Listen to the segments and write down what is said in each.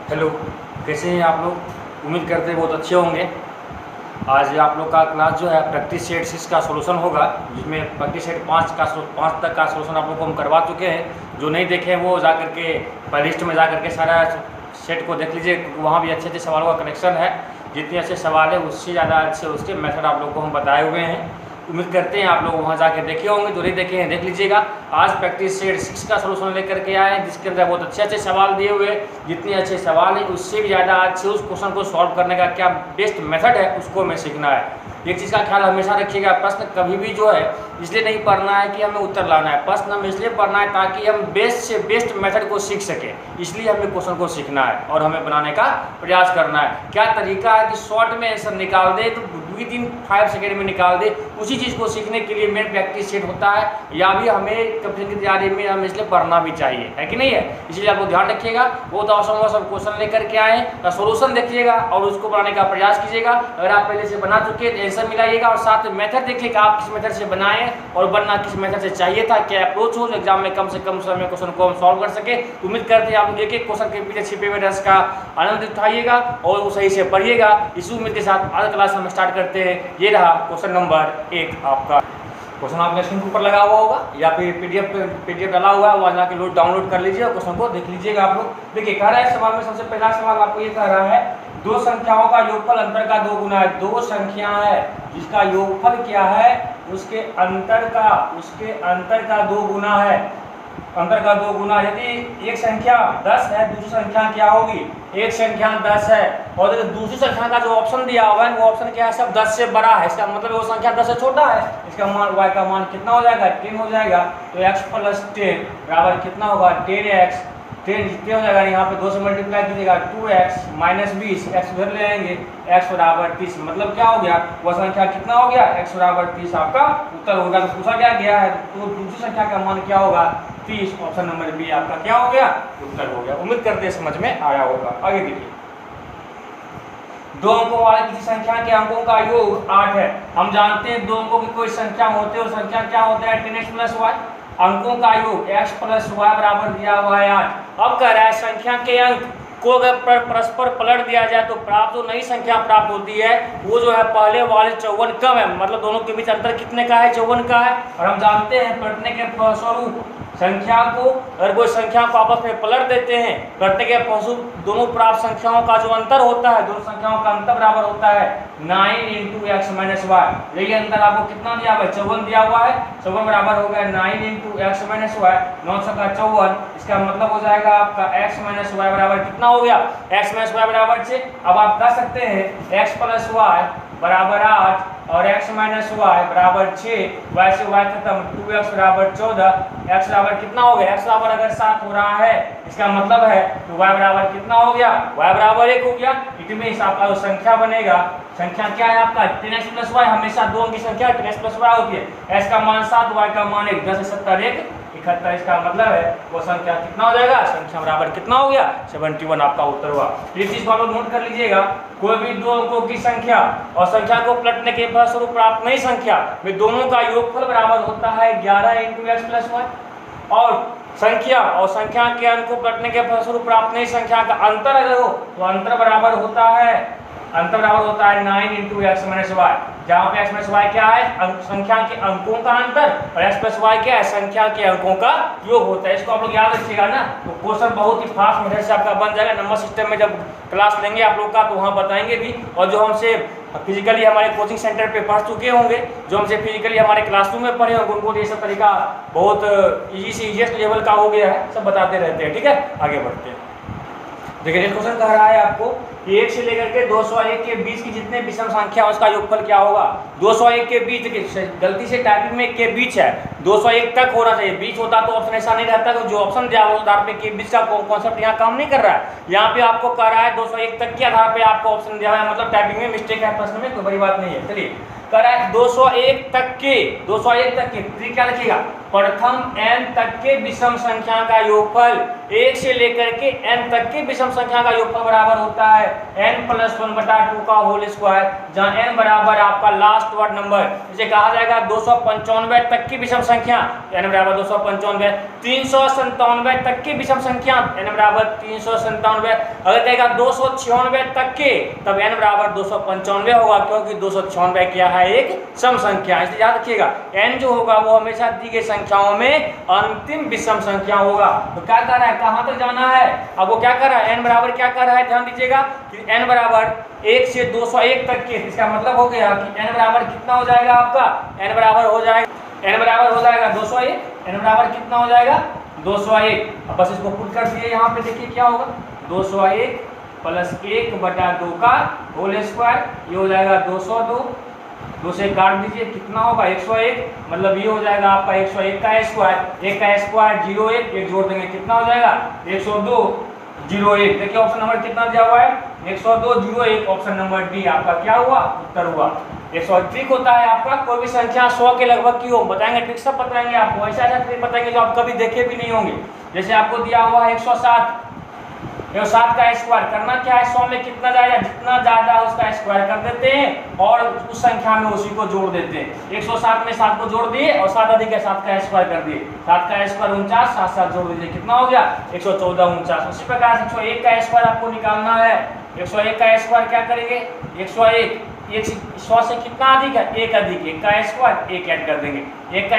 Hello, कैसे हैं आप लोग? उम्मीद करते हैं बहुत अच्छे होंगे। आज आप लोग का क्लास जो है प्रैक्टिस सेट 6 का सॉल्यूशन होगा, जिसमें प्रैक्टिस सेट 5 तक का सॉल्यूशन आप लोग को हम करवा चुके हैं। जो नहीं देखे वो जा करके प्लेलिस्ट में जा करके सारा सेट को देख लीजिए, वहाँ भी अच्छे अच्छे सवालों का कनेक्शन है। जितने अच्छे सवाल है उससे ज़्यादा अच्छे उसके मेथड आप लोग को हम बताए हुए हैं। उम्मीद करते हैं आप लोग वहाँ जाके देखे होंगे, जो नहीं देखे हैं देख लीजिएगा। आज प्रैक्टिस सेट 6 का सॉल्यूशन लेकर के आए हैं, जिसके अंदर बहुत अच्छे अच्छे सवाल दिए हुए हैं। जितने अच्छे सवाल हैं उससे भी ज़्यादा अच्छे उस क्वेश्चन को सॉल्व करने का क्या बेस्ट मेथड है उसको हमें सीखना है। एक चीज़ का ख्याल हमेशा रखिएगा, प्रश्न कभी भी जो है इसलिए नहीं पढ़ना है कि हमें उत्तर लाना है, प्रश्न हमें इसलिए पढ़ना है ताकि हम बेस्ट से बेस्ट मेथड को सीख सकें। इसलिए हमें क्वेश्चन को सीखना है और हमें बनाने का प्रयास करना है। क्या तरीका है कि शॉर्ट में आंसर निकाल दे तो 2-3-5 सेकेंड में निकाल दे, उसी चीज़ को सीखने के लिए मेन प्रैक्टिस सेट होता है। या भी हमें कंपटीशन की तैयारी में हमें इसलिए पढ़ना भी चाहिए, है कि नहीं है? इसलिए आपको ध्यान रखिएगा। बहुत आवश्यक क्वेश्चन लेकर के आए का सोल्यूशन देखिएगा और उसको बनाने का प्रयास कीजिएगा। अगर आप पहले से बना चुके हैं तो आंसर मिलाइएगा और साथ में मेथड देखिएगा आप किस मेथड से बनाएं और बनना किस मेथड से चाहिए था, क्या अप्रोच हो एग्जाम में कम से कम समय में क्वेश्चन को हम सॉल्व कर सके। उम्मीद करते हैं आप लोग एक एक क्वेश्चन के पीछे छिपे हुए रस का आनंद उठाइएगा और वो सही से पढ़िएगा। इसी उम्मीद के साथ आज क्लास हम स्टार्ट करते हैं। ये रहा क्वेश्चन नंबर 1 आपका। क्वेश्चन आपने स्क्रीन के ऊपर लगा हुआ होगा या फिर पीडीएफ डाला हुआ है, वहाँ जाके डाउनलोड कर लीजिए और क्वेश्चन को देख लीजिएगा आप लोग। देखिए कह रहा है सवाल में, सबसे पहला सवाल आपको ये कह रहा है, दो संख्याओं का योगफल अंतर का 2 गुना है। दो संख्या है जिसका योगफल क्या है, उसके अंतर का 2 गुना है। अंतर का 2 गुना, यदि एक संख्या 10 है दूसरी संख्या क्या होगी? एक संख्या 10 है और दूसरी संख्या का जो ऑप्शन दिया हुआ है वो ऑप्शन क्या है, सब 10 से बड़ा है। इसका मतलब वो संख्या 10 से छोटा है। इसका मान y का मान कितना हो जाएगा? 10 हो जाएगा। तो x + 10 बराबर कितना होगा? 10x। 10 जितने हो जाएगा, यहाँ पे 2 से मल्टीप्लाई कीजिएगा, 2x - 20, x उधर ले आएंगे, x बराबर 30। मतलब क्या हो गया? वह संख्या कितना हो गया? x बराबर 30 आपका उत्तर होगा। तो पूछा क्या गया है तो दूसरी संख्या का मान क्या होगा? 30। ऑप्शन नंबर बी आपका क्या हो गया? उत्तर हो गया। उम्मीद करते हैं समझ में आया होगा। आगे देखिए, 2 अंकों वाले किसी संख्या के अंकों का योग 8 है। हम जानते हैं 2 अंकों की कोई संख्या होती है और संख्या क्या होता है? 10x + y। अंकों का योग x + y बराबर दिया हुआ है 8। अब कह रहा है संख्या के अंक को अगर परस्पर पलट दिया जाए तो प्राप्त जो नई संख्या प्राप्त होती है वो जो है पहले वाले 54 कम है। मतलब दोनों के बीच अंतर कितने का है? 54 का है। और हम जानते हैं पलटने के फलस्वरूप संख्या को, अगर कोई संख्या को आपस में पलट देते हैं, पलटने के फलस्वरूप दोनों प्राप्त संख्याओं का जो अंतर होता है, दोनों संख्याओं का अंतर बराबर होता है 9 × x - y। देखिए अंतर आपको कितना दिया हुआ है? 54 दिया हुआ है। 54 बराबर हो गया 9 × x - y, 9 × 54। इसका मतलब हो जाएगा आपका x - y बराबर कितना हो गया? x - y बराबर 6। अब आप कह सकते हैं x + y बराबर 8 और x - y बराबर 6। वैसे y खत्म, 2x बराबर 14। x बराबर कितना हो गया? x बराबर अगर 7 हो रहा है, इसका मतलब है तो y बराबर कितना हो गया? y बराबर 1 हो गया। इतने आपका जो संख्या बनेगा, संख्या क्या है आपका? 10x + y। हमेशा 2 अंक की संख्या 10x + y होती है। x का मान 7, y का मान 1, 10 से 70 1 71। इसका मतलब है वो संख्या कितना हो जाएगा? संख्या बराबर कितना हो गया? 71 आपका उत्तर हुआ। इस चीज को आप लोग नोट कर लीजिएगा। कोई भी 2 अंकों की संख्या और संख्या को पलटने के फलस्वरूप प्राप्त नई संख्या में दोनों का योगफल बराबर होता है 11 × x + y। और संख्या के अंक को पलटने के फलस्वरूप प्राप्त नई संख्या का अंतर अगर हो तो अंतर बराबर होता है 9 × x - y। जहाँ पे x - y क्या है? संख्या के अंकों का अंतर और x + y क्या है? संख्या के अंकों का योग होता है। इसको आप लोग याद रखिएगा ना, तो क्वेश्चन बहुत ही फास्ट मेथड से आपका बन जाएगा। नंबर सिस्टम में जब क्लास लेंगे आप लोग का तो वहाँ बताएंगे भी, और जो हमसे फिजिकली हमारे कोचिंग सेंटर पे पढ़ चुके होंगे, जो हमसे फिजिकली हमारे क्लासरूम में पढ़े होंगे, उनको ये सब तरीका बहुत ईजी से ईजीएस्ट लेवल का हो गया है, सब बताते रहते हैं। ठीक है, आगे बढ़ते हैं। देखिए नेक्स्ट क्वेश्चन कह रहा है आपको, 1 से लेकर के 201 के बीच की जितने विषम संख्या उसका योगफल क्या होगा? 201 के बीच, गलती से टाइपिंग में के बीच है, 201 तक होना चाहिए। बीच होता तो ऑप्शन ऐसा नहीं रहता, तो जो ऑप्शन दिया उस आधार पे के बीच का कॉन्सेप्ट यहाँ काम नहीं कर रहा है। यहाँ पे आपको कह रहा है 201 तक के आधार पे आपको ऑप्शन दिया है, मतलब टाइपिंग में मिस्टेक है, प्रश्न में कोई बड़ी बात नहीं है। चलिए कह रहा है 201 तक के, 201 तक के, क्या लिखिएगा? प्रथम n तक के विषम संख्या का योगफल 1 से लेकर के n तक के विषम संख्या का योगफल बराबर होता है n+1/2 का होल स्क्वायर, जहाँ n बराबर आपका लास्ट वर्ड नंबर, जिसे कहा जाएगा 295 तक की विषम संख्या n बराबर 295, 397 तक की विषम संख्या n बराबर 397, अगर कहेगा 296 तक के तब n बराबर 295 होगा, क्योंकि 296 क्या है एक सम संख्या, इसलिए याद रखिएगा n जो होगा वो हमेशा दी गई संख्याओं में अंतिम विषम संख्या होगा। तो क्या कर रहा है, कहां तक जाना है, अब वो क्या कर रहा है, n बराबर क्या कर रहा है, ध्यान दीजिएगा कि n बराबर 1 से 201 तक के, इसका मतलब हो गया कि n बराबर कितना हो जाएगा आपका, n बराबर हो जाएगा 201, n बराबर कितना हो जाएगा 201। अब बस इसको पुट कर दिए, यहाँ पे देखिए क्या होगा 201 + 1/2 का होल स्क्वायर, ये हो जाएगा 202, 2 से काट दीजिए कितना होगा 101, मतलब ये हो जाएगा आपका 101 का स्क्वायर, 1 का स्क्वायर 01, एक जोड़ देंगे कितना हो जाएगा 102 01। देखिए ऑप्शन नंबर कितना दिया हुआ है 102 01, ऑप्शन नंबर डी आपका क्या हुआ, उत्तर हुआ। 100 ट्रिक होता है आपका, कोई भी संख्या 100 के लगभग की हो बताएंगे, ट्रिक सब बताएंगे आपको, ऐसा ट्रिक बताएंगे जो आप कभी देखे भी नहीं होंगे। जैसे आपको दिया हुआ है 107 का स्क्वायर करना क्या है, 100 में कितना जाएगा, जितना ज्यादा उसका स्क्वायर कर देते हैं और उस संख्या में उसी को जोड़ देते हैं। 107 में 7 को जोड़ दिए और 7 अधिक है 7 का स्क्वायर कर दिए, 7 का स्क्वायर 49, 7 7 जोड़ दीजिए कितना हो गया 114 49। उसी प्रकार 101 का स्क्वायर आपको निकालना है, 101 का स्क्वायर क्या करेंगे 101, 100 से कितना अधिक है 1 अधिक, 1 का स्क्वायर 1 ऐड कर देंगे, 1 का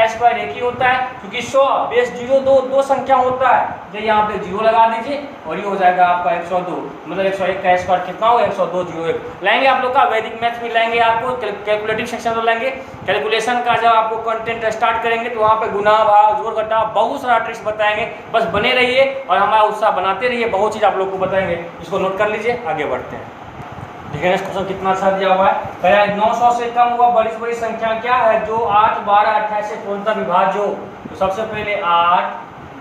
स्क्वायर 1 ही होता है, क्योंकि 100 बेस 0 दो संख्या होता है, तो यहाँ पे 0 लगा दीजिए और ये हो जाएगा आपका 102, मतलब 101 का स्क्वायर कितना होगा 102 01। लाएंगे आप लोग का वैदिक मैथ भी लाएंगे, आपको कैलकुलेटिव सेक्शन में लाएंगे, कैलकुलेशन का जब आपको कंटेंट स्टार्ट करेंगे तो वहाँ पे गुना भाग जोड़ घटा बहुत सारा ट्रिक्स बताएंगे, बस बने रहिए और हमारा उत्साह बनाते रहिए, बहुत चीज़ आप लोग को बताएंगे, इसको नोट कर लीजिए। आगे बढ़ते हैं, देखिए नेक्स्ट क्वेश्चन कितना अच्छा दिया हुआ है, पहला 900 से कम हुआ बड़ी से बड़ी संख्या क्या है जो 8 12 28 से पूर्णतः विभाज्य हो। तो सबसे पहले 8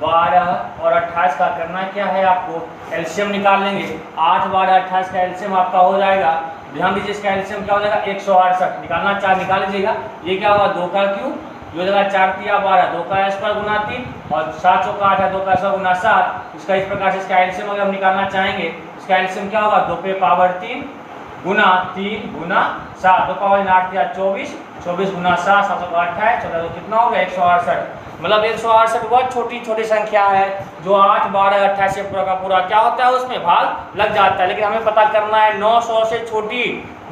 12 और 28 का करना क्या है, आपको एलसीएम निकाल लेंगे। 8 12 28 का एलसीएम आपका हो जाएगा, ध्यान दीजिए इसका एलसीएम क्या हो जाएगा 168, निकालना 4 निकाल लीजिएगा, ये क्या होगा 2 का क्यूब, ये हो जाएगा 4 × 12, 2 का स्क्वायर गुना 3 और 7 चौका 8 है 2 का स्क्वायर गुना 7। इसका इस प्रकार से इसका एलसीएम अगर हम निकालना चाहेंगे, इसका एलसीएम क्या होगा 2 पे पावर 3 गुना 3 गुना 7, 2 पावर 8 या 24, 24 गुना 7 7 28, 14 कितना हो गया 168। मतलब 168 बहुत छोटी छोटी संख्या है जो 8 12 28 से पूरा का पूरा क्या होता है उसमें भाग लग जाता है, लेकिन हमें पता करना है 900 से छोटी,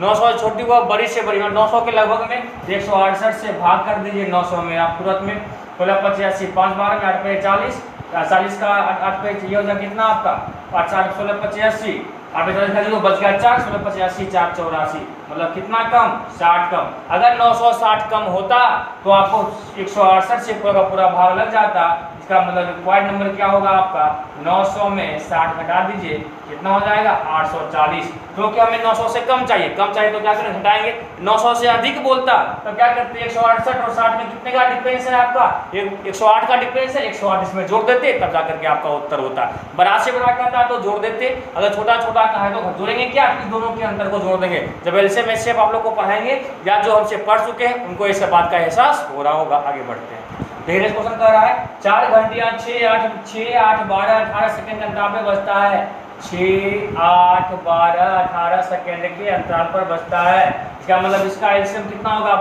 900 से छोटी को बड़ी से बड़ी, 900 के लगभग में 168 से भाग कर दीजिए 900 में, आप तुरंत में 16 85 5 12 में 8 पे 40, 40 का 8 पे ये हो जाएगा कितना आपका 8 7 16 85, 8 पे 40 का जो बच गया 4 16 85 4 84, मतलब कितना कम 60 कम। अगर 960 कम होता तो आपको 168 से पूरा का पूरा भाग लग जाता, इसका मतलब रिक्वायर्ड नंबर क्या होगा आपका 900 में 60 घटा दीजिए कितना हो जाएगा 840, क्योंकि हमें 900 से कम चाहिए तो क्या करें घटाएंगे, 900 से अधिक बोलता तो क्या करते 168 और 60 में कितने का डिफरेंस है आपका 108 का डिफरेंस है, 108 इसमें जोड़ देते तब जाकर के आपका उत्तर होता। बड़ा से बड़ा कहता तो जोड़ देते, अगर छोटा छोटा कहा है तो जोड़ेंगे क्या, इस दोनों के अंतर को जोड़ देंगे। जब एलसीएम एचसीएफ आप लोग को पढ़ाएंगे या जो हमसे पढ़ चुके हैं उनको इस बात का एहसास हो रहा होगा। आगे बढ़ते हैं, देखिए क्वेश्चन कह रहा है 4 घंटियां 6 8 12 18 सेकंड के अंतराल पर बजता है, 6 8 12 18 सेकंड के अंतराल पर बजता है, इसका मतलब इसका एलसीएम कितना होगा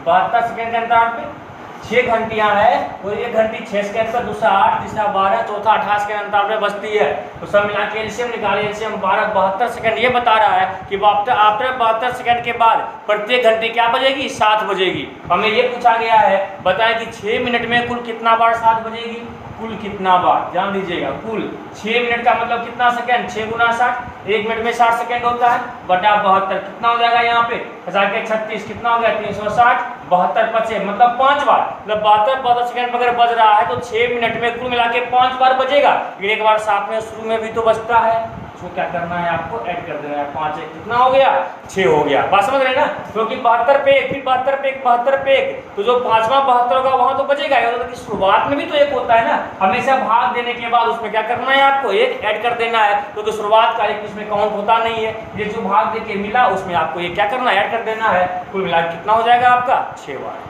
72 सेकंड के अंतराल पे 6 घंटियां है तो 1 घंटी 6 सेकंड पर, दूसरा 8, तीसरा 12, चौथा 28 के अंतराल में बजती है, तो सब मिला के एलसीएम निकालिए, एलसीएम 12 72 सेकंड ये बता रहा है कि आफ्टर 72 सेकंड के बाद प्रत्येक घंटे क्या बजेगी 7 बजेगी। हमें ये पूछा गया है बताएं कि 6 मिनट में कुल कितना बार 7 बजेगी, कुल कितना बार ध्यान दीजिएगा, कुल 6 मिनट का मतलब कितना सेकंड 6 गुना 60, 1 मिनट में 60 सेकंड होता है बटा 72 कितना हो जाएगा यहाँ पे 36 कितना हो गया 360, 72 बचे मतलब 5 बार, मतलब 72 सेकंड अगर बज रहा है तो 6 मिनट में कुल मिला के 5 बार बजेगा, फिर एक बार साथ में शुरू में भी तो बजता है, उसको क्या करना है आपको ऐड कर देना है, 5 1 कितना हो गया 6 हो गया, बात समझ रहे हैं ना, क्योंकि 72 पे 1 फिर 72 पे 1 72 पे 1, तो जो 5वां 72 होगा वहां तो बचेगा, मतलब कि शुरुआत में भी तो 1 होता है ना, हमेशा भाग देने के बाद उसमें क्या करना है आपको 1 ऐड कर देना है, क्योंकि शुरुआत का 1 इसमें काउंट होता नहीं है, ये जो भाग दे के मिला उसमें आपको ये क्या करना है ऐड कर देना है, कुल मिला कितना हो जाएगा आपका 6 बार।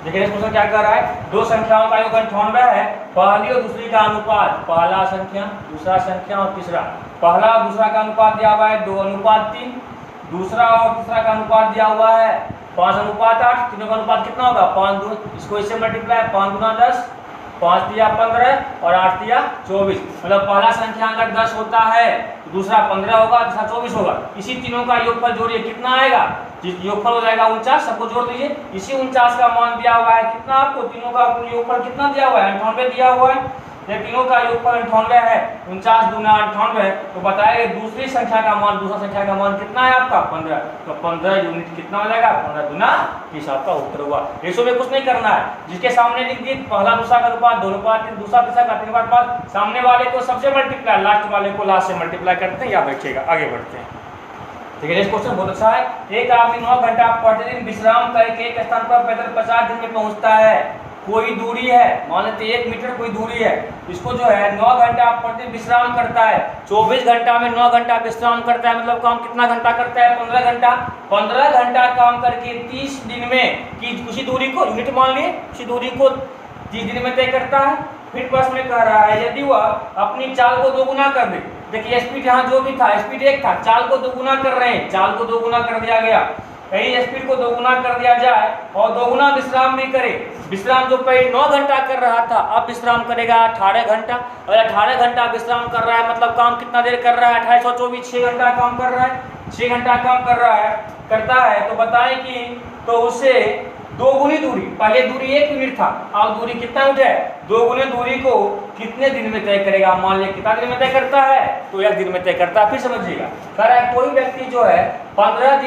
देखिए क्वेश्चन क्या कर रहा है, दो संख्याओं का योग 98 है, पहली और दूसरी का अनुपात, पहला संख्या दूसरा संख्या और तीसरा, पहला और दूसरा का अनुपात दिया हुआ है 2:3, दूसरा और तीसरा का अनुपात दिया हुआ है 5:8, तीनों का अनुपात कितना होगा 5, इसको इससे मल्टीप्लाई 5 × 10, 5 × 15 और 8 × 24, मतलब पहला संख्या अगर 10 होता है तो दूसरा 15 होगा, तीसरा 24 होगा। इसी तीनों का योगफल जोड़िए, कितना आएगा, योगफल हो जाएगा 49, सबको जोड़ दीजिए। इसी 49 का मान दिया हुआ है कितना, आपको तीनों का योगफल कितना दिया हुआ है 98 दिया हुआ है, ये तीनों का योगफल 98 है, 49 दूना 98, तो बताइए दूसरी संख्या का मान, दूसरा संख्या का मान कितना है आपका 15, तो 15 यूनिट कितना हो जाएगा 15 दूना 30, आपका उत्तर हुआ। रेशो में कुछ नहीं करना है, जिसके सामने लिख दिए पहला दूसरा का अनुपात 2:3, दूसरा तीसरा का 3/5, सामने वाले को सबसे मल्टीप्लाई, लास्ट वाले को लास्ट से मल्टीप्लाई करते हैं, याद रखिएगा। आगे बढ़ते हैं, ठीक है। नेक्स्ट क्वेश्चन बहुत अच्छा है, एक आदमी 9 घंटा प्रतिदिन विश्राम करके एक स्थान पर पैदल 50 दिन में पहुंचता है, कोई दूरी है, मान लेते 1 मीटर कोई दूरी है, इसको जो है 9 घंटा प्रतिदिन विश्राम करता है, 24 घंटा में 9 घंटा विश्राम करता है, मतलब काम कितना घंटा करता है 15 घंटा, 15 घंटा काम करके 30 दिन में कि उसी दूरी को यूनिट मान लिए, उसी दूरी को 30 दिन में तय करता है। फिर प्रश्न में कह रहा है यदि वह अपनी चाल को दोगुना कर दे, देखिए स्पीड यहाँ जो भी था स्पीड 1 था, चाल को दोगुना कर रहे हैं, चाल को दोगुना कर दिया गया, कहीं स्पीड को दोगुना कर दिया जाए और दोगुना विश्राम भी करे, विश्राम जो पहले 9 घंटा कर रहा था अब विश्राम करेगा 18 घंटा, और 18 घंटा विश्राम कर रहा है मतलब काम कितना देर कर रहा है 2824, 6 घंटा काम कर रहा है, 6 घंटा काम कर रहा है करता है, तो बताएं कि तो उससे दोगुनी दूरी, पहले दूरी 1 यूनिट था, अब दूरी कितना यूनिट है, दोगुनी दूरी को कितने दिन में तय करेगा, मान लिया कितना दिन में तय करता है तो 1 दिन में तय करता है। फिर समझिएगा, कह रहा है कोई व्यक्ति जो है 1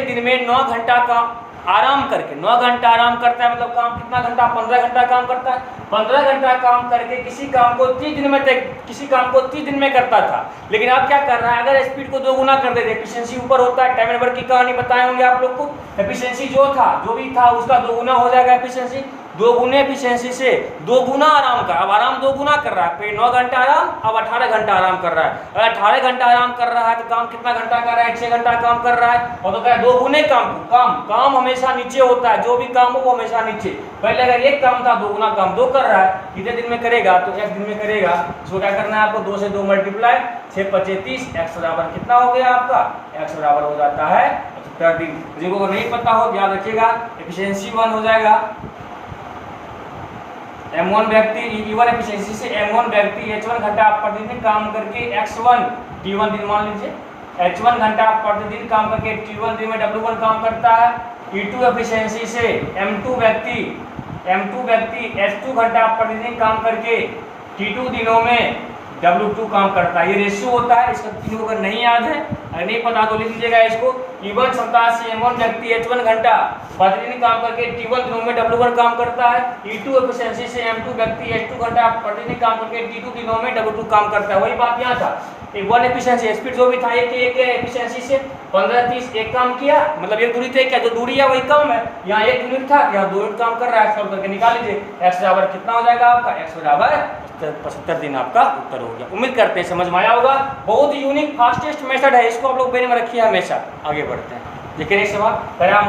दिन में 9 घंटा का आराम करके, 9 घंटा आराम करता है, मतलब काम कितना घंटा 15 घंटा काम करता है, 15 घंटा काम करके किसी काम को 30 दिन में किसी काम को 30 दिन में करता था, लेकिन आप क्या कर रहा है अगर स्पीड को दोगुना कर देते, एफिशिएंसी ऊपर होता है, टाइम एंड वर्क की कहानी बताए होंगे आप लोग को, एफिशिएंसी जो भी था उसका दोगुना हो जाएगा एफिशिएंसी, दोगुने एफिशिएंसी से दोगुना आराम कर, अब आराम दोगुना कर रहा है, फिर 9 घंटा आराम अब 18 घंटा आराम कर रहा है, अगर 18 घंटा आराम कर रहा है तो काम कितना घंटा कर रहा है 6 घंटा काम कर रहा है, और तो क्या दोगुने काम हमेशा नीचे होता है, जो भी काम हो वो हमेशा नीचे, पहले अगर एक काम था दोगुना काम 2 कर रहा है, कितने दिन में करेगा तो 1 दिन में करेगा, इसको क्या करना है आपको 2 से 2 मल्टीप्लाई 6 × 5 = 30, x बराबर कितना हो गया आपका, x बराबर हो जाता है 78 दिन। जिनको नहीं पता हो याद रखिएगा, एफिशिएंसी 1 हो जाएगा, M1 व्यक्ति E1 एफिशिएंसी से M1 व्यक्ति H1 घंटा प्रतिदिन काम करके X1 T1 दिन मान लीजिए, H1 घंटा प्रतिदिन काम करके T1 दिन में W1 काम करता है, E2 एफिशिएंसी से M2 व्यक्ति H2 घंटा प्रतिदिन काम करके T2 दिनों में W2 काम करता है, ये रेशियो होता है, इसका तीनों अगर नहीं याद है, अगर नहीं पता तो लिख लीजिएगा इसको। E1 क्षमता से M1 व्यक्ति H1 घंटा प्रतिदिन काम करके T1 दिनों में W1 काम करता है, E2 एफिशिएंसी से M2 व्यक्ति H2 घंटा प्रतिदिन काम करके T2 दिनों में W2 काम करता है, वही बात यहाँ था। 1 एफिशिएंसी स्पीड जो भी था एक एफिशिएंसी से 15-30 एक काम किया, मतलब एक दूरी तय किया, जो दूरी है वही काम है, यहाँ 1 यूनिट था यहाँ 2 यूनिट काम कर रहा है, सॉल्व करके निकाल लीजिए, x बराबर कितना हो जाएगा आपका, x बराबर 75 दिन आपका उत्तर हो गया। उम्मीद करते हैं समझ में आया होगा, बहुत यूनिक फास्टेस्ट मेथड है, इसको आप लोग ब्रेन में रखिए हमेशा। आगे बढ़ते हैं, देखिए एक सवाल,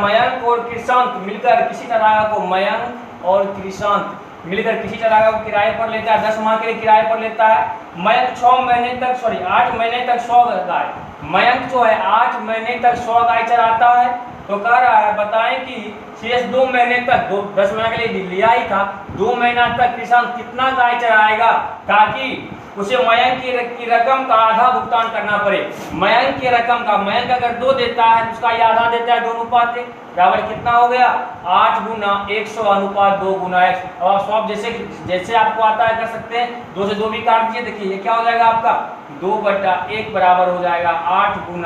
मयंक और कृषांत मिलकर किसी तरह को मयंक और कृषांत मिलकर किसी तरह को किराए पर लेता है, 10 माह के लिए किराए पर लेता है। मयंक 8 महीने तक 100 गाय, मयंक जो है 8 महीने तक 100 गाय चराता है, तो कह रहा है बताएं कि शेष 2 महीने तक 10 महीने के लिए लिया ही था, 2 महीना तक किसान कितना गाय चराएगा ताकि उसे मयंक की रकम का आधा भुगतान करना पड़े। मयंक की रकम का, मयंक अगर 2 देता है उसका ये आधा देता है 2:1 बराबर कितना हो गया 8 × 100 अनुपात 2 × x। और आप जैसे आपको आता है कर सकते हैं, 2 से 2 भी काट दीजिए, देखिए ये क्या हो जाएगा आपका 2/1 बराबर हो जाएगा 8 ×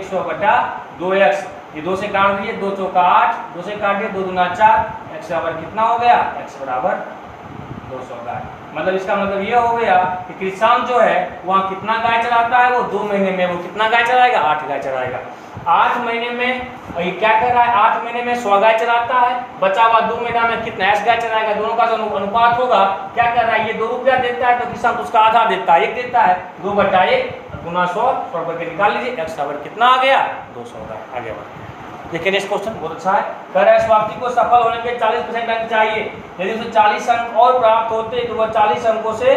100/2x। ये 2 से काट दीजिए, 2 चौका 8, 2 से काटिए 2 दूना 4, x बराबर कितना हो गया, x बराबर 200 गाय। मतलब इसका मतलब ये हो गया कि किसान जो है वहाँ कितना गाय चलाता है, वो 2 महीने में वो कितना गाय चलाएगा, 8 गाय चलाएगा। 8 महीने में ये क्या कर रहा है, 8 महीने में 100 गाय चलाता है, बचा हुआ 2 महीना में कितना x गाय चलाएगा, दोनों का जो अनुपात होगा क्या कर रहा है, ये 2 रुपया देता है तो किसान उसका आधा देता है, 1 देता है, 2/1 × 100 100 रुपये के निकाल लीजिए, x बराबर कितना आ गया 200 गाय। आगे बढ़ते हैं, देखिए नेक्स्ट क्वेश्चन बहुत अच्छा है। कह रहा है स्वार्थी को सफल होने के 40% अंक चाहिए। यदि उसे 40 अंक और प्राप्त होते तो वह 40 अंकों से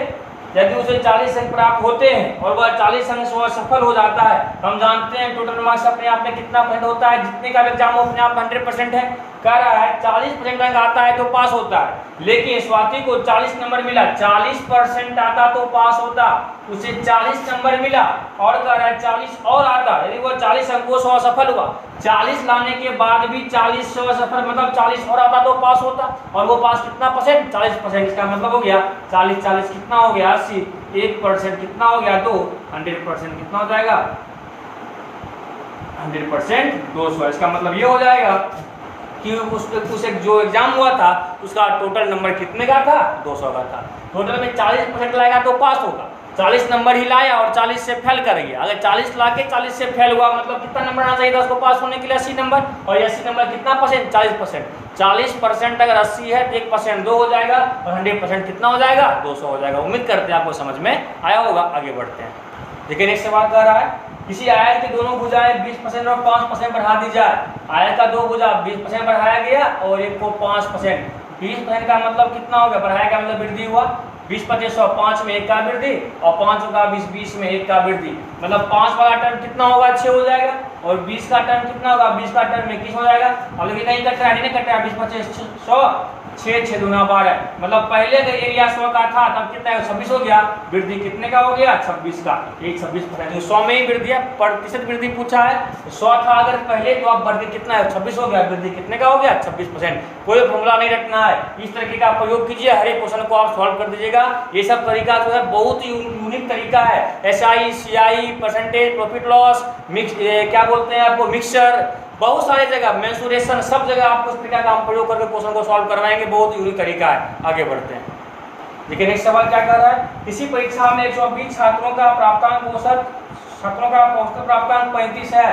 यदि उसे 40 अंक प्राप्त होते हैं और वह 40 अंक से सफल हो जाता है। हम जानते हैं टोटल मार्क्स अपने आप में कितना % होता है, जितने का एग्जाम हो अपने आप 100% है। कह रहा है 40% अंक आता है तो पास होता है, लेकिन स्वाति को 40 नंबर मिला, 40% आता तो पास होता, उसे 40 नंबर मिला और कह रहा है 40 और आता, यदि वो 40 अंकों से असफल हुआ, 40 लाने के बाद भी 40 से असफल मतलब 40 और आता तो पास होता, और वो पास कितना %? 40%। इसका मतलब हो गया 40 40 कितना हो गया 80, 1% कितना हो गया 2, 100% कितना हो जाएगा 100% 200। इसका मतलब ये हो जाएगा कि उस एक जो एग्जाम हुआ था उसका टोटल नंबर कितने का था? 200 का था। टोटल में 40% लाएगा तो पास होगा, 40 नंबर ही लाया और 40 से फेल कर गया। अगर 40 ला के 40 से फेल हुआ मतलब कितना नंबर आना चाहिए था उसको पास होने के लिए? 80 नंबर, और 80 नंबर कितना %? 40%। 40% अगर 80 है तो 1% 2 हो जाएगा और 100% कितना हो जाएगा? 200 हो जाएगा। उम्मीद करते हैं आपको समझ में आया होगा। आगे बढ़ते हैं। देखिए नेक्स्ट सवाल कह रहा है किसी आयत की दोनों भुजाएं 20% और 5% बढ़ा दी जाए। आयत का 2 भुजा 20% बढ़ाया गया और एक को 5%। 20% का मतलब कितना हो गया? बढ़ाया का मतलब वृद्धि हुआ, 20 × 100 5 में 1 का वृद्धि और 5 का 20 20 में 1 का वृद्धि, मतलब 5 वाला टर्म कितना होगा? 6 हो जाएगा और 20 का टर्म कितना होगा? 20 का टर्म में 21 हो जाएगा। अब लेकिन नहीं कट रहा है, नहीं कट रहा है, 20 × 5 = 100, 6 6 दूना 12, मतलब पहले अगर एरिया 100 का था तब कितना है? 26 हो गया। वृद्धि कितने का हो गया? 26 का। एक 26%, 100 में ही वृद्धि है, प्रतिशत वृद्धि पूछा है। 100 था अगर पहले तो अब बढ़ के कितना है? 26 हो गया। वृद्धि कितने का हो गया? 26%। कोई फॉर्मूला नहीं रखना है, इस तरीके का प्रयोग कीजिए, हर एक क्वेश्चन को आप सॉल्व कर दीजिएगा। ये सब तरीका जो है बहुत ही यूनिक तरीका है। SI CI percentage, profit loss, mix क्या बोलते हैं आपको, मिक्सचर, बहुत सारी जगह मेंसुरेशन, सब जगह आपको इस तरीका का हम प्रयोग करके क्वेश्चन को सॉल्व करवाएंगे। बहुत यूनिक तरीका है। आगे बढ़ते हैं। देखिए नेक्स्ट सवाल क्या कर रहा है, किसी परीक्षा में 120 छात्रों का प्राप्तांक औसत प्राप्तांक 35 है।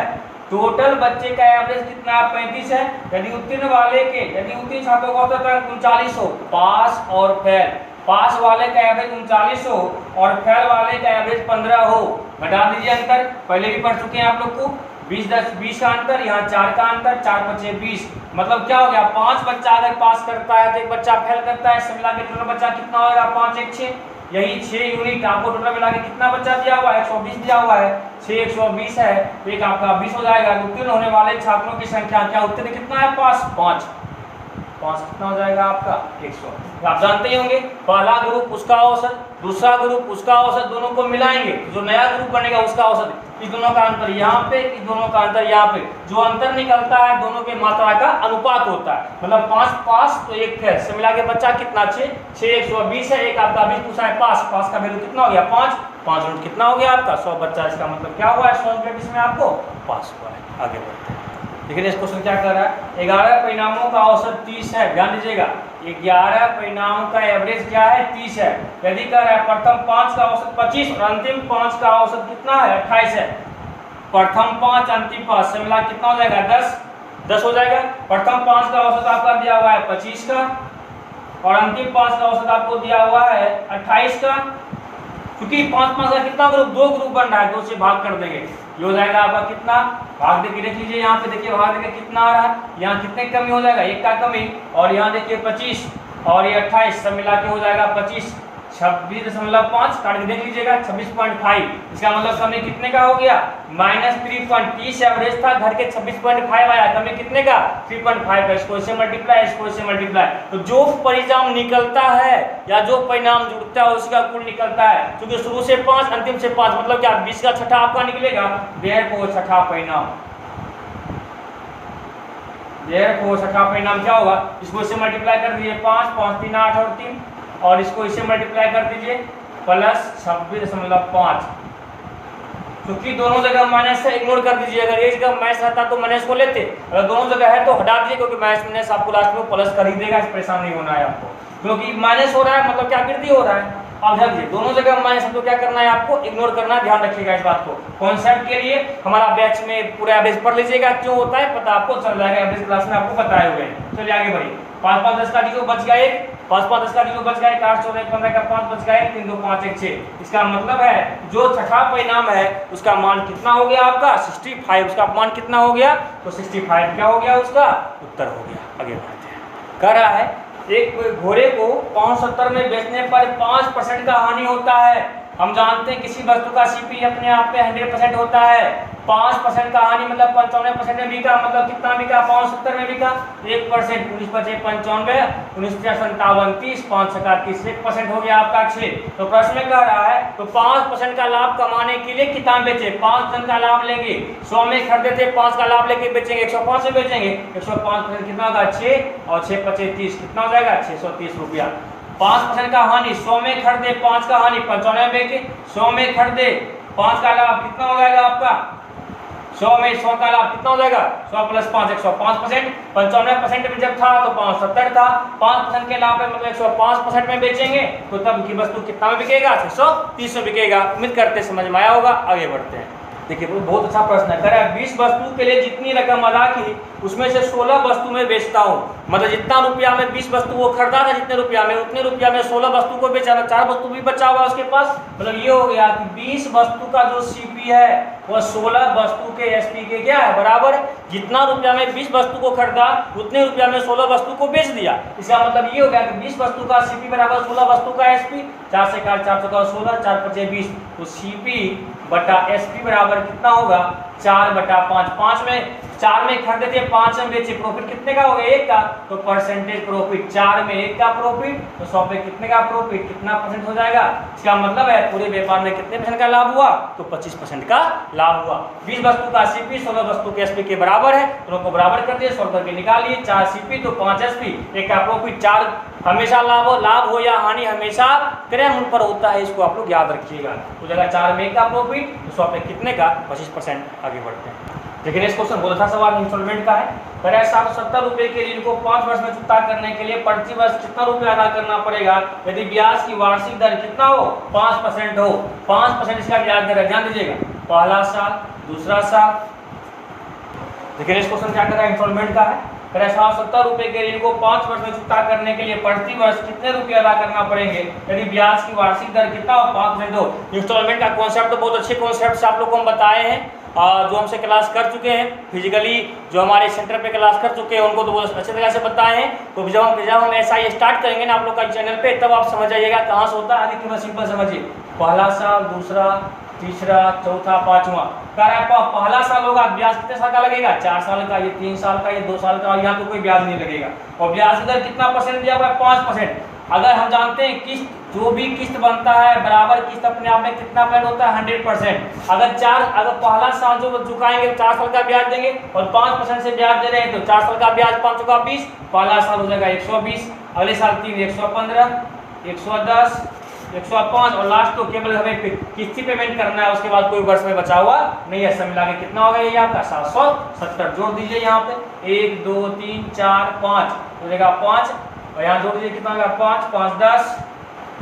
टोटल बच्चे का एवरेज कितना? 35 है। यदि उत्तीर्ण छात्रों का औसत अंक 39 हो, पास और फेल, पास वाले का एवरेज 39 हो और फेल वाले का एवरेज 15 हो, घटा दीजिए अंतर। पहले भी पढ़ चुके हैं आप लोग को। 20 का अंतर, यहाँ 4 का अंतर, 4 × 5 = 20, मतलब क्या हो गया? 5 बच्चा अगर पास करता है तो 1 बच्चा फेल करता है। सब मिला के टोटल बच्चा कितना होगा? 5 1 6, यही 6 यूनिट आपको टोटल मिला के कितना बच्चा दिया हुआ है? 120 दिया हुआ है। 6 120 है तो एक आपका 20 हो जाएगा। उत्तीर्ण होने वाले छात्रों की संख्या क्या? उत्तीर्ण कितना है? 5 कितना हो जाएगा आपका? 100। आप जानते ही होंगे पहला ग्रुप उसका औसत, दूसरा ग्रुप उसका औसत, दोनों को मिलाएंगे जो नया ग्रुप बनेगा उसका औसत, इस दोनों का अंतर यहाँ पे, इस दोनों का अंतर यहाँ पे, जो अंतर निकलता है दोनों के मात्रा का अनुपात होता है। मतलब 5 पास तो 1 फेल, से मिला के बच्चा कितना? 6 120 है, एक आपका 20 पूछा है पास का वैल्यू कितना हो गया? 5 रूट कितना हो गया आपका? 100 बच्चा। इसका मतलब क्या हुआ है? 100 इसमें आपको पास हुआ है। आगे बढ़ते हैं। देखिए नेक्स्ट क्वेश्चन क्या कर रहा है, 11 परिणामों का औसत 30 है। ध्यान दीजिएगा 11 परिणामों का एवरेज क्या है? 30 है। यदि कह रहा है प्रथम 5 का औसत 25 और अंतिम 5 का औसत कितना है? 28 है। प्रथम 5 अंतिम 5 से मिला कितना हो जाएगा? 10 हो जाएगा। प्रथम 5 का औसत आपका दिया हुआ है 25 का और अंतिम 5 का औसत आपको दिया हुआ है 28 का। क्योंकि 5 का कितना ग्रुप? 2 ग्रुप बन रहा है, 2 से भाग कर देंगे, ये हो जाएगा आपका कितना? भाग देके देख लीजिए, यहाँ पे देखिए भाग देके कितना आ रहा है, यहाँ कितने कमी हो जाएगा? 1 का कमी, और यहाँ देखिए 25 और ये 28 सब मिला के हो जाएगा 25, 26.5 काट के देख लीजिएगा 26.5। इसका मतलब कमी कितने का हो गया? -3.30 एवरेज था, घर के 26.5 आया, कमी कितने का? 3.5 का। इसको इससे मल्टीप्लाई, तो जो परिणाम निकलता है या जो परिणाम जुड़ता है उसका कुल निकलता है। क्योंकि शुरू से 5 अंतिम से 5 मतलब क्या? 20 का छठा आपका निकलेगा, देयरफॉर छठा परिणाम क्या होगा? इसको इससे मल्टीप्लाई कर दीजिए, 5 5 3 8 और 3, और इसको इससे मल्टीप्लाई कर दीजिए +26.5। क्योंकि दोनों जगह माइनस है, इग्नोर कर दीजिए। अगर एक जगह माइनस रहता तो माइनस को लेते, अगर दोनों जगह है तो हटा दीजिए, क्योंकि माइनस आपको लास्ट में प्लस कर ही देगा। इस परेशान नहीं होना है आपको, क्योंकि माइनस हो रहा है मतलब क्या? वृद्धि हो रहा है। अब ध्यान दीजिए दोनों जगह माइनस है तो क्या करना है आपको? इग्नोर करना है। ध्यान रखिएगा इस बात को। कॉन्सेप्ट के लिए हमारा बैच में पूरा एवरेज पढ़ लीजिएगा, क्यों होता है पता आपको चल जाएगा, एवरेज क्लास में आपको बताए हुए हैं। चलिए आगे बढ़िए। 5 5 10 का 0 बच गया 1, 5 5 10 का 0 बच गया 1, 8 14 15 का 5 बच गया 1, 3 2 5 1 6। इसका मतलब है जो छठा परिणाम है उसका मान कितना हो गया आपका 65। उसका मान कितना हो गया तो 65 क्या हो गया उसका उत्तर हो गया। आगे बढ़ते हैं। कह रहा है एक घोड़े को 570 में बेचने पर 5% का हानि होता है। हम जानते हैं किसी वस्तु का सीपी अपने आप में 100% होता है। 5% का हानि मतलब 95% में बिका, मतलब कितना बिका 570 में बिका 1%, 19 पचे 95, 19 57 30, 5 का 30, 1% हो गया आपका 6। तो प्रश्न में कह रहा है तो 5% का लाभ कमाने के लिए कितना बेचे, 5% का लाभ लेंगे, 100 में खरीदे थे 5 का लाभ लेके बेचेंगे 105 में बेचेंगे, 105% कितना होगा 6 और 6 पचे 30 कितना हो जाएगा 630 रुपया। 5% का हानि 100 में खरीदे 5 का हानि 95 में बेचे, 100 में खरीदे 5 का लाभ कितना हो जाएगा आपका 100 में 100 का लाभ कितना हो जाएगा 100 प्लस 5 105%। 95% में जब था तो 570 था, 5% के लाभ में मतलब 105% में बेचेंगे तो तब की वस्तु कितना में बिकेगा 630 में बिकेगा। उम्मीद करते समझ में आया होगा। आगे बढ़ते हैं। देखिए बहुत अच्छा प्रश्न है। कह रहा है 20 वस्तु के लिए जितनी रकम अदा की उसमें से 16 वस्तु में बेचता हूँ। मतलब जितना रुपया में 20 वस्तु वो खरीदा था जितने रुपया में उतने रुपया में 16 वस्तु को बेचा, 4 वस्तु भी बचा हुआ उसके पास। मतलब ये हो गया कि 20 वस्तु का जो सीपी है वह 16 वस्तु के एसपी के क्या है बराबर। जितना रुपया में 20 वस्तु को खरीदा उतने रुपया में 16 वस्तु को बेच दिया। इसका मतलब ये हो गया कि 20 वस्तु का सीपी बराबर 16 वस्तु का एसपी। 4 से 4 का 16, 4 पचे 20, तो सीपी बटा एसपी बराबर कितना होगा 4/5। 5 में 4 में खरीदे थे 5 में बेचे, प्रॉफिट कितने का हो गया 1 का, तो परसेंटेज प्रॉफिट 4 में 1 का प्रॉफिट तो 100 पे कितने का प्रॉफिट कितना परसेंट हो जाएगा। इसका मतलब है पूरे व्यापार में कितने परसेंट का लाभ हुआ तो 25% का लाभ हुआ। 20 वस्तु का सीपी 16 वस्तु के एसपी के बराबर है, दोनों को बराबर कर दिए, 100 करके निकालिए। 4 सीपी तो 5 एसपी, 1 का प्रॉफिट। 4 हमेशा लाभ हो या हानि हमेशा क्रयमूल्य पर होता है, इसको आप लोग याद रखिएगा। तो जगह 4 में 1 का प्रॉफिट तो 100 पे कितने का 25%। आगे बढ़ते हैं। लेकिन इस क्वेश्चन बहुत अच्छा सवाल इंस्टॉलमेंट का है। कह रहा है 770 रुपये के ऋण को 5 वर्ष में चुकता करने के लिए प्रति वर्ष कितना रुपया अदा करना पड़ेगा यदि ब्याज की वार्षिक दर कितना हो 5% हो। 5% इसका ब्याज दर है, ध्यान दीजिएगा। पहला साल, दूसरा साल। लेकिन इस क्वेश्चन क्या कर रहा है इंस्टॉलमेंट का है। कह रहा है 770 रुपये के ऋण को 5 वर्ष में चुकता करने के लिए प्रति वर्ष कितने रुपये अदा करना पड़ेंगे यदि ब्याज की वार्षिक दर कितना हो 5% हो। इंस्टॉलमेंट का कॉन्सेप्ट तो बहुत अच्छे कॉन्सेप्ट आप लोग को हम बताए हैं, जो हमसे क्लास कर चुके हैं फिजिकली, जो हमारे सेंटर पे क्लास कर चुके हैं उनको तो बहुत अच्छे तरह से बताए हैं। तो जब हम ऐसा ही स्टार्ट करेंगे ना आप लोग का चैनल पे तब आप समझ जाइएगा कहाँ से होता है। आगे क्यों सिंपल समझिए, पहला साल, दूसरा, तीसरा, चौथा, पांचवा। कह रहा है पहला साल होगा, ब्याज कितने साल का लगेगा 4 साल का, ये 3 साल का, ये 2 साल का, यहाँ तो कोई ब्याज नहीं लगेगा। और ब्याज दर कितना परसेंट दिया हुआ है 5%। अगर हम जानते हैं किस्त, जो भी किस्त बनता है बराबर किस्त अपने आप में कितना परसेंट होता है 100%। अगर पहला साल जो चुकाएंगे 4 साल का ब्याज देंगे और 5% से ब्याज दे रहे हैं तो 4 साल का ब्याज 5 का 20, पहला साल हो जाएगा 120, अगले साल 3 115, 110, 105 और लास्ट तो केवल हमें किस्ती पेमेंट करना है, उसके बाद कोई वर्ष में बचा हुआ नहीं है। सब मिला के कितना होगा ये आपका 770। जोड़ दीजिए यहाँ पे 1 2 3 4 5 हो जाएगा 5 और यहाँ जोड़ दीजिए कितना होगा 5 5 10,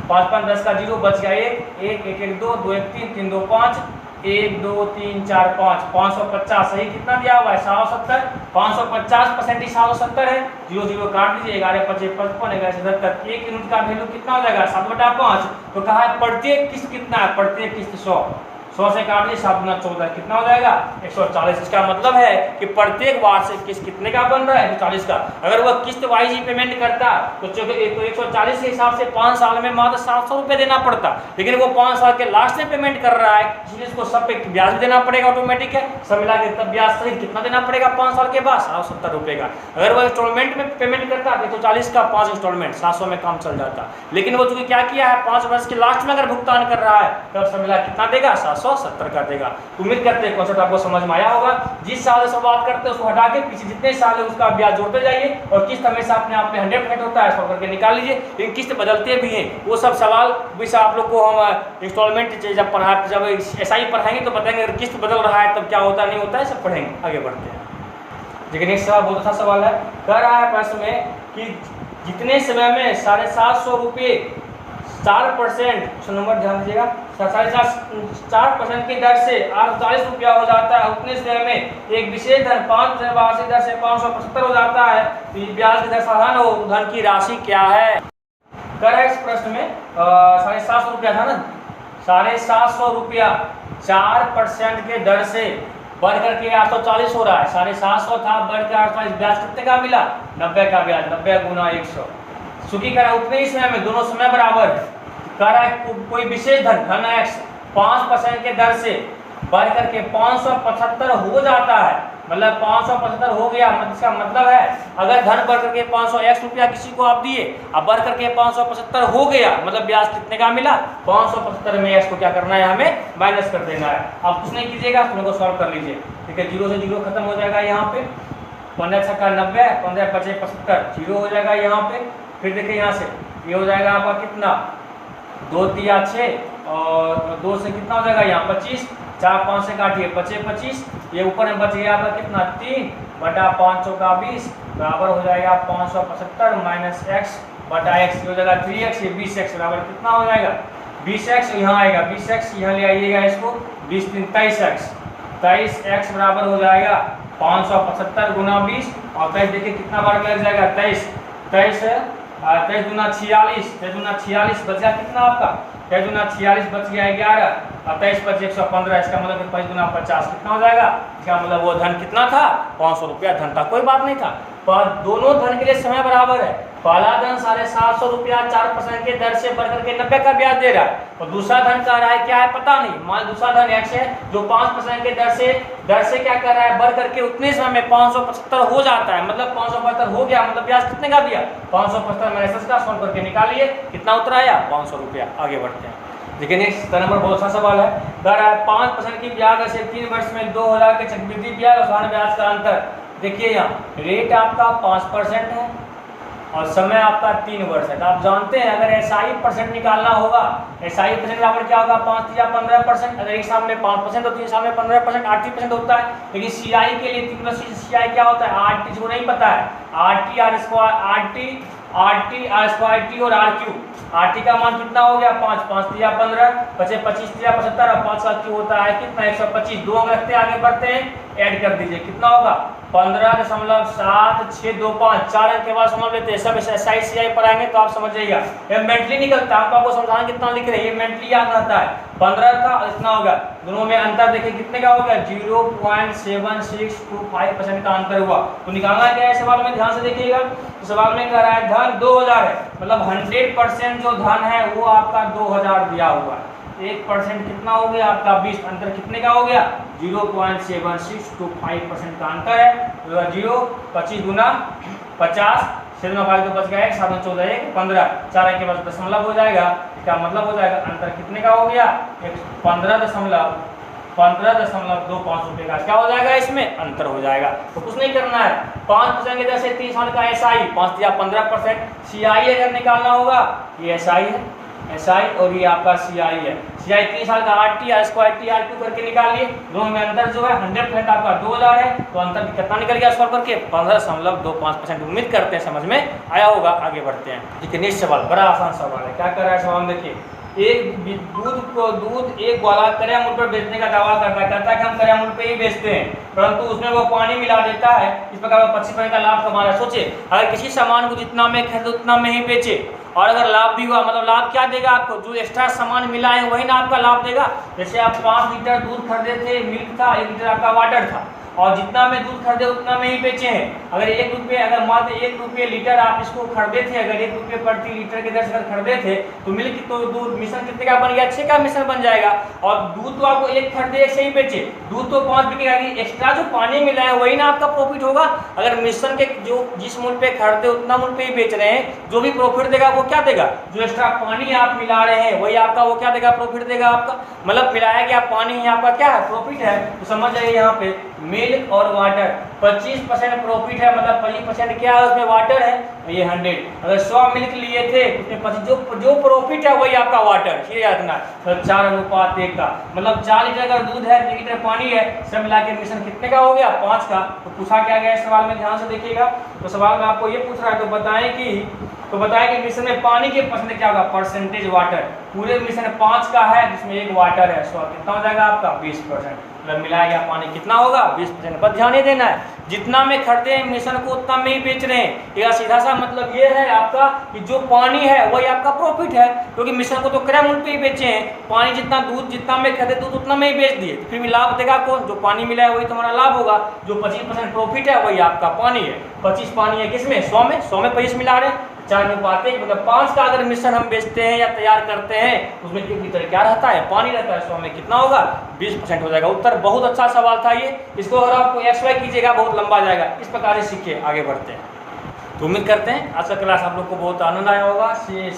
5 5 10 का 0 बच गया 1 1 1 1 2 2 1 3 3 2 5 1 2 3 4 5 550 सही कितना दिया हुआ है 770। 550% ही 770 है, 0 0 काट दीजिए 11 5 55 11 77। 1 यूनिट का वैल्यू कितना हो जाएगा 7/5। तो कहा है प्रत्येक किस्त कितना है, प्रत्येक किस्त 100 से काट दिए 7 × 14 कितना हो जाएगा 140। इसका मतलब है कि प्रत्येक वार्षिक किस्त कितने का बन रहा है 140 का। अगर वह किस्त वाइज ही पेमेंट करता तो 140 के हिसाब से 5 साल में मात्र 700 रुपये देना पड़ता, लेकिन वो 5 साल के लास्ट में पेमेंट कर रहा है इसलिए इसको सब पे ब्याज भी देना पड़ेगा ऑटोमेटिक है। सब मिला के तब ब्याज सहित कितना देना पड़ेगा 5 साल के बाद 770 रुपये का। अगर वह इंस्टॉलमेंट में पेमेंट करता तो 140 का 5 इंस्टॉलमेंट 700 में काम चल जाता, लेकिन वो चूंकि क्या किया है 5 वर्ष के लास्ट में अगर भुगतान कर रहा है तब सब मिला कितना देगा 770 कर देगा। उम्मीद करते हैं कॉन्सेप्ट आपको समझ में आया होगा। जिस साल से शुरुआत करते हैं उसको हटा के पीछे जितने साल है उसका ब्याज जोड़ते जाइए और किस्त हमेशा अपने आप में 100% होता है, 100 करके निकाल लीजिए। लेकिन किस्त बदलते भी हैं, वो सब सवाल भी आप लोग को हम इंस्टॉलमेंट जब ऐसा ही पढ़ाएंगे तो बताएंगे अगर किस्त बदल रहा है तब क्या होता नहीं होता है, सब पढ़ेंगे। आगे बढ़ते हैं। लेकिन एक सवाल बहुत अच्छा सवाल है। कह रहा है प्रश्न में कि जितने समय में 750 रुपये 4% नंबर ध्यान दीजिएगा 4% की दर से 48 रुपया हो जाता है, उतने समय में एक विशेष धन 5 दर से 575 हो जाता है, तो ब्याज की दर साधारण हो, धन की राशि क्या है? कर है इस प्रश्न में 750 रुपया था ना, 750 रुपया 4% के दर से बढ़ करके 840 हो रहा है। 750 था बढ़ के 840, ब्याज कितने का मिला? 90 का ब्याज, 90 गुना 100। चूंकि करा उतने ही समय में दोनों समय बराबर है, करा कोई विशेष धन x 5% के दर से बढ़ करके 575 हो जाता है, मतलब 575 हो गया, इसका मतलब है अगर धन बढ़ करके 500 रुपया किसी को आप दिए, अब बढ़ करके 575 हो गया, मतलब ब्याज कितने का मिला? 575 में x को क्या करना है, हमें माइनस कर देना है। अब कुछ नहीं कीजिएगा, को सॉल्व कर लीजिए। ठीक है, 0 से 0 खत्म हो जाएगा यहाँ पे, 15 छक्का 90, 15 पचे 75, 0 हो जाएगा यहाँ पे। फिर देखिए यहाँ से ये हो जाएगा आपका कितना, 2 तिया 6 और 2 से कितना हो जाएगा यहाँ 25, 4 5 से काटिए 25, ये ऊपर में बच गया आपका कितना 3 बटा 5 का 20 बराबर हो जाएगा 575 माइनस x बटा x हो जाएगा 3x, ये 20x बराबर कितना हो जाएगा 20x, यहाँ आएगा 20x, यहाँ ले आइएगा इसको 20 3 23x, 23x बराबर हो जाएगा 575 गुना 20 और 23 देखिए कितना बार लग जाएगा 23 दूना 46, 23 दूना 46 बच गया कितना आपका, 23 दूना 46 बच गया 11 और 23 पचे 115, इसका मतलब 5 दूना 50 कितना हो जाएगा, इसका मतलब वो धन कितना था 500 रुपया धन था, कोई बात नहीं था। पर दोनों धन के लिए समय बराबर है, पहला धन 750 रुपया 4% के दर से बढ़कर के 90 का ब्याज दे रहा है और दूसरा धन कह रहा है क्या है पता नहीं, मान दूसरा धन x है जो 5% के दर से क्या कर रहा है बढ़ करके उतने समय में 575 हो जाता है, मतलब 575 हो गया, मतलब ब्याज कितने का दिया 575 में का सॉल्व करके निकालिए कितना उतर आया 500 रुपया। आगे बढ़ते हैं, देखिए नेक्स्ट नंबर बहुत अच्छा सवाल है, कह रहा है 5% की ब्याज दर से 3 वर्ष में 2000 के चक्रवृद्धि ब्याज और साधारण ब्याज का अंतर। देखिए यहाँ रेट आपका 5% है और समय आपका 3 वर्ष है, तो आप जानते हैं अगर SI % निकालना होगा, SI % बराबर क्या होगा 5 या 15%, अगर एक साल में 5% तो 3 साल में 15% 8% होता है, लेकिन CI के लिए 3 वर्ष CI क्या होता है RT को नहीं पता है, RT R स्क्वायर T और RQ, RT का मान कितना हो गया 5 5 या 15 बचे 25 या 75 और 5 का Q होता है कितना 125, 2 अंक रखते हैं आगे बढ़ते हैं, ऐड कर दीजिए कितना होगा 15.7625, 4 अंक के बाद समझ लेते हैं, सब SI CI पर आएंगे तो आप समझ जाइएगा, ये मेंटली निकलता है, आपको समझाना कितना लिख रहे हैं ये मेंटली याद रहता है, 15 था और इतना होगा, दोनों में अंतर देखिए कितने का हो गया 0.7625% का अंतर हुआ, तो निकालना क्या है सवाल में ध्यान से देखिएगा, तो सवाल में कह रहा है धन 2000 है, मतलब 100% जो धन है वो आपका 2000 दिया हुआ है, 1% कितना हो गया आपका 20, अंतर कितने का हो गया 0.7625% का अंतर है, 0 25 गुना 50 6 में 5 तो बच गया 7 में 14 1 15, 4 के बाद दशमलव हो जाएगा, इसका मतलब हो जाएगा अंतर कितने का हो गया 15.25 रुपये का क्या हो जाएगा, इसमें अंतर हो जाएगा। तो कुछ नहीं करना है, 5% की दर से 3 साल का SI 5 या 15%, CI अगर निकालना होगा ये SI है, SI और ये आपका CI है, CI 3 साल का RT स्क्वायर T RQ करके निकालिए, दोनों में अंतर जो है 100% आपका 2000 है, तो अंतर कितना निकल गया सॉल्व करके 15.25%। उम्मीद करते हैं समझ में आया होगा। आगे बढ़ते हैं, देखिए नेक्स्ट सवाल बड़ा आसान सवाल है, क्या कर रहा है सवाल देखिए, दूध एक ग्वाला करिया मूल्य पर बेचने का दावा करता है कि हम करिया मूल्य पे ही बेचते हैं, परंतु उसमें वो पानी मिला देता है, इस प्रकार 25% का लाभ कमा रहा है। सोचे अगर किसी सामान को जितना में खरीदे उतना में ही बेचे और अगर लाभ भी हुआ, मतलब लाभ क्या देगा आपको, जो एक्स्ट्रा सामान मिला है वही ना आपका लाभ देगा। जैसे आप 5 लीटर दूध खरीदे थे, मिल्क था, 1 लीटर आपका वाटर था और जितना में दूध खरीदे उतना में ही बेचे हैं। अगर 1 रुपये, अगर मान लीजिए 1 रुपये लीटर आप इसको खरीदे थे, अगर 1 रुपये प्रति लीटर के दर से अगर खरीदे थे तो मिल्क तो दूध मिश्रण कितने का बन गया, 6 का मिश्रण बन जाएगा। और दूध तो आपको 1 खरीदे 1 से ही बेचे, दूध तो 5 बिकेगा, एक्स्ट्रा जो पानी मिला है वही ना आपका प्रॉफिट होगा। अगर मिश्रण के जो जिस मूल्य पे खरीदे उतना मूल्य पे ही बेच रहे हैं, जो भी प्रॉफिट देगा वो क्या देगा, जो एक्स्ट्रा पानी आप मिला रहे हैं वही आपका वो क्या देगा, प्रॉफिट देगा आपका, मतलब मिलाया गया पानी ही आपका क्या है, प्रॉफिट है। तो समझ जाइए यहाँ पे मिल्क और वाटर 25% प्रॉफिट है, मतलब 25% क्या है उसमें वाटर है, ये 100। अगर 100 मिल्क लिए थे उसमें 25 जो प्रॉफिट है वही आपका वाटर, ये याद रखना। तो 4:1 का मतलब 4 लीटर अगर दूध है, 3 लीटर पानी है, सब मिला के मिश्रण कितने का हो गया 5 का। तो पूछा क्या गया सवाल में ध्यान से देखिएगा, तो सवाल में आपको ये पूछ रहा है तो बताएं कि तो बताया कि मिश्रण में पानी के परसेंटेज क्या होगा, परसेंटेज वाटर। पूरे मिश्रण 5 का है जिसमें 1 वाटर है, सो कितना हो जाएगा आपका 20%। मतलब मिलाया गया पानी कितना होगा 20%। पर ध्यान ये देना है जितना में खरीदे हैं मिश्रण को उतना में ही बेच रहे हैं। यह सीधा सा मतलब ये है आपका कि जो पानी है वही आपका प्रॉफिट है, क्योंकि मिश्रण को तो क्रय मूल्य पे ही बेचे हैं। पानी जितना दूध जितना में खरीदे दूध उतना में ही बेच दिए, तो फिर भी लाभ देगा कौन, जो पानी मिला है वही तुम्हारा लाभ होगा। जो 25% प्रॉफिट है वही आपका पानी है। 25 पानी है किसमें, 100 में, 100 में 25 मिला रहे हैं, 4 में पाते हैं, मतलब 5 का अगर मिश्रण हम बेचते हैं या तैयार करते हैं उसमें एक लीटर क्या रहता है, पानी रहता है। 100 में कितना होगा 20% हो जाएगा। उत्तर बहुत अच्छा सवाल था ये, इसको अगर आप XY कीजिएगा बहुत लंबा जाएगा। इस प्रकार से सीखिए, आगे बढ़ते हैं। तो उम्मीद करते हैं आज का क्लास आप लोग को बहुत आनंद आया होगा।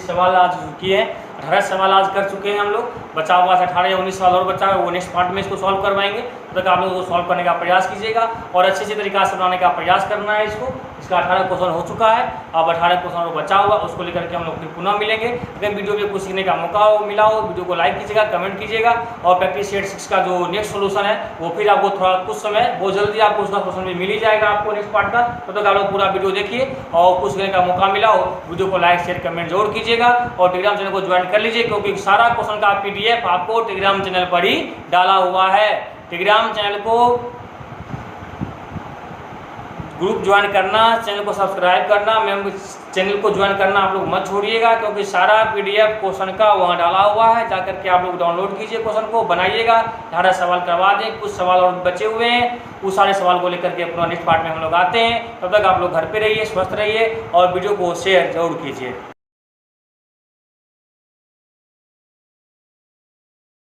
सवाल आज किए हैं, 18 सवाल आज कर चुके हैं हम लोग। बचा हुआ 18 या 19 सवाल और बचा है, वो नेक्स्ट पार्ट में इसको सॉल्व करवाएंगे। तब तक आप लोग को सॉल्व करने का प्रयास कीजिएगा और अच्छे तरीका से बनाने का प्रयास करना है इसको। इसका 18 क्वेश्चन हो चुका है, अब 18 क्वेश्चन और बचा हुआ, उसको लेकर के हम लोग फिर पुनः मिलेंगे। अगर वीडियो में कुछ सीखने का मौका मिला हो, वीडियो को लाइक कीजिएगा, कमेंट कीजिएगा। और प्रैक्टिस सेट 6 का जो नेक्स्ट सोल्यूशन है वो फिर आपको थोड़ा कुछ समय, बहुत जल्दी आपको उसका क्वेश्चन भी मिल ही जाएगा आपको नेक्स्ट पार्ट का। तब तक आप लोग पूरा वीडियो देखिए और कुछ सीखने का मौका मिला हो वीडियो को लाइक शेयर कमेंट जरूर कीजिएगा। और टेलीग्राम चैनल को ज्वाइन कर लीजिए, क्योंकि सारा क्वेश्चन का PDF आपको टेलीग्राम चैनल पर ही डाला हुआ है। टेलीग्राम चैनल को ग्रुप ज्वाइन करना, चैनल को सब्सक्राइब करना, मेम चैनल को ज्वाइन करना आप लोग मत छोड़िएगा, क्योंकि सारा PDF क्वेश्चन का वहाँ डाला हुआ है। जाकर के आप लोग डाउनलोड कीजिए, क्वेश्चन को बनाइएगा, 18 सवाल करवा दें। कुछ सवाल और बचे हुए हैं, उस सारे सवाल को लेकर के अपना नेक्स्ट पार्ट में हम लोग आते हैं। तब तक आप लोग घर पे रहिए, स्वस्थ रहिए और वीडियो को शेयर जरूर कीजिए।